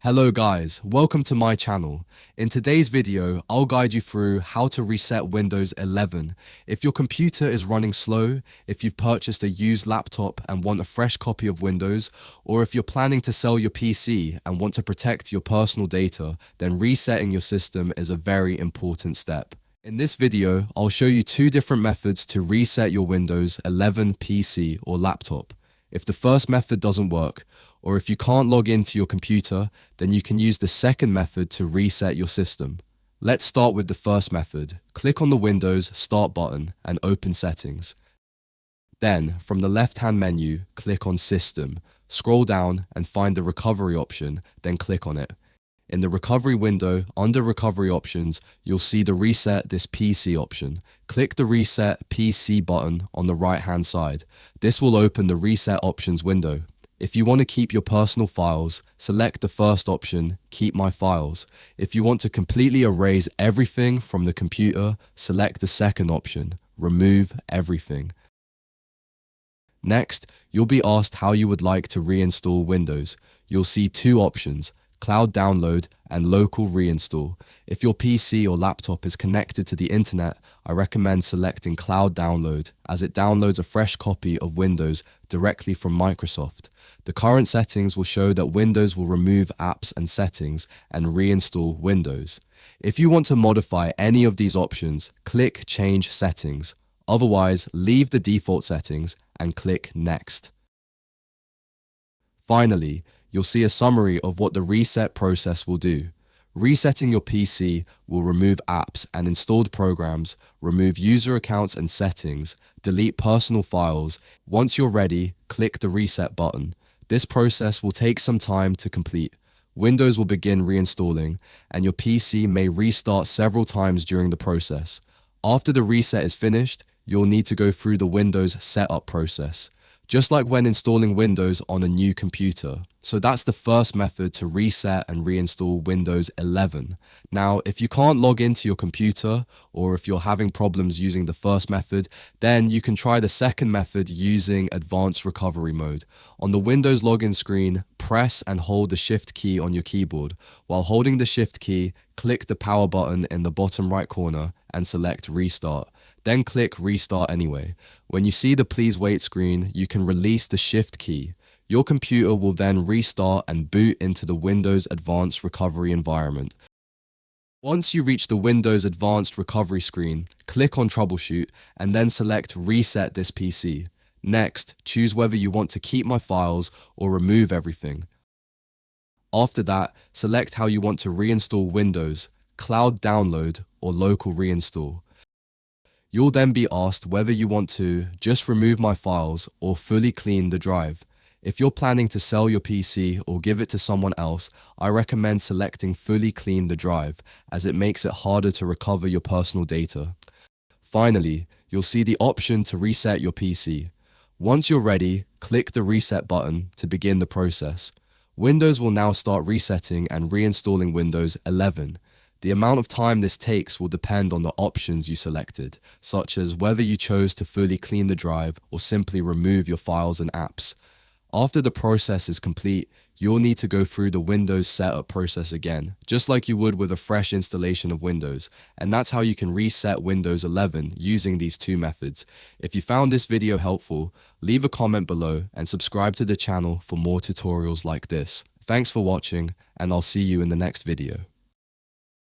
Hello guys, welcome to my channel. In today's video, I'll guide you through how to reset Windows 11. If your computer is running slow, if you've purchased a used laptop and want a fresh copy of Windows, or if you're planning to sell your PC and want to protect your personal data, then resetting your system is a very important step. In this video, I'll show you two different methods to reset your Windows 11 PC or laptop. If the first method doesn't work, or if you can't log into your computer, then you can use the second method to reset your system. Let's start with the first method. Click on the Windows Start button and open Settings. Then, from the left-hand menu, click on System. Scroll down and find the Recovery option, then click on it. In the Recovery window, under Recovery Options, you'll see the Reset This PC option. Click the Reset PC button on the right-hand side. This will open the Reset Options window. If you want to keep your personal files, select the first option, Keep My Files. If you want to completely erase everything from the computer, select the second option, Remove Everything. Next, you'll be asked how you would like to reinstall Windows. You'll see two options, Cloud Download and Local Reinstall. If your PC or laptop is connected to the internet, I recommend selecting Cloud Download as it downloads a fresh copy of Windows directly from Microsoft. The current settings will show that Windows will remove apps and settings and reinstall Windows. If you want to modify any of these options, click Change Settings. Otherwise, leave the default settings and click Next. Finally, you'll see a summary of what the reset process will do. Resetting your PC will remove apps and installed programs, remove user accounts and settings, delete personal files. Once you're ready, click the reset button. This process will take some time to complete. Windows will begin reinstalling, and your PC may restart several times during the process. After the reset is finished, you'll need to go through the Windows setup process, just like when installing Windows on a new computer. So that's the first method to reset and reinstall Windows 11. Now, if you can't log into your computer, or if you're having problems using the first method, then you can try the second method using Advanced Recovery Mode. On the Windows login screen, press and hold the Shift key on your keyboard. While holding the Shift key, click the power button in the bottom right corner and select Restart. Then click Restart Anyway. When you see the Please Wait screen, you can release the Shift key. Your computer will then restart and boot into the Windows Advanced Recovery environment. Once you reach the Windows Advanced Recovery screen, click on Troubleshoot and then select Reset This PC. Next, choose whether you want to keep my files or remove everything. After that, select how you want to reinstall Windows, Cloud Download or Local Reinstall. You'll then be asked whether you want to just remove my files or fully clean the drive. If you're planning to sell your PC or give it to someone else, I recommend selecting fully clean the drive as it makes it harder to recover your personal data. Finally, you'll see the option to reset your PC. Once you're ready, click the reset button to begin the process. Windows will now start resetting and reinstalling Windows 11. The amount of time this takes will depend on the options you selected, such as whether you chose to fully clean the drive or simply remove your files and apps. After the process is complete, you'll need to go through the Windows setup process again, just like you would with a fresh installation of Windows, and that's how you can reset Windows 11 using these two methods. If you found this video helpful, leave a comment below and subscribe to the channel for more tutorials like this. Thanks for watching, and I'll see you in the next video.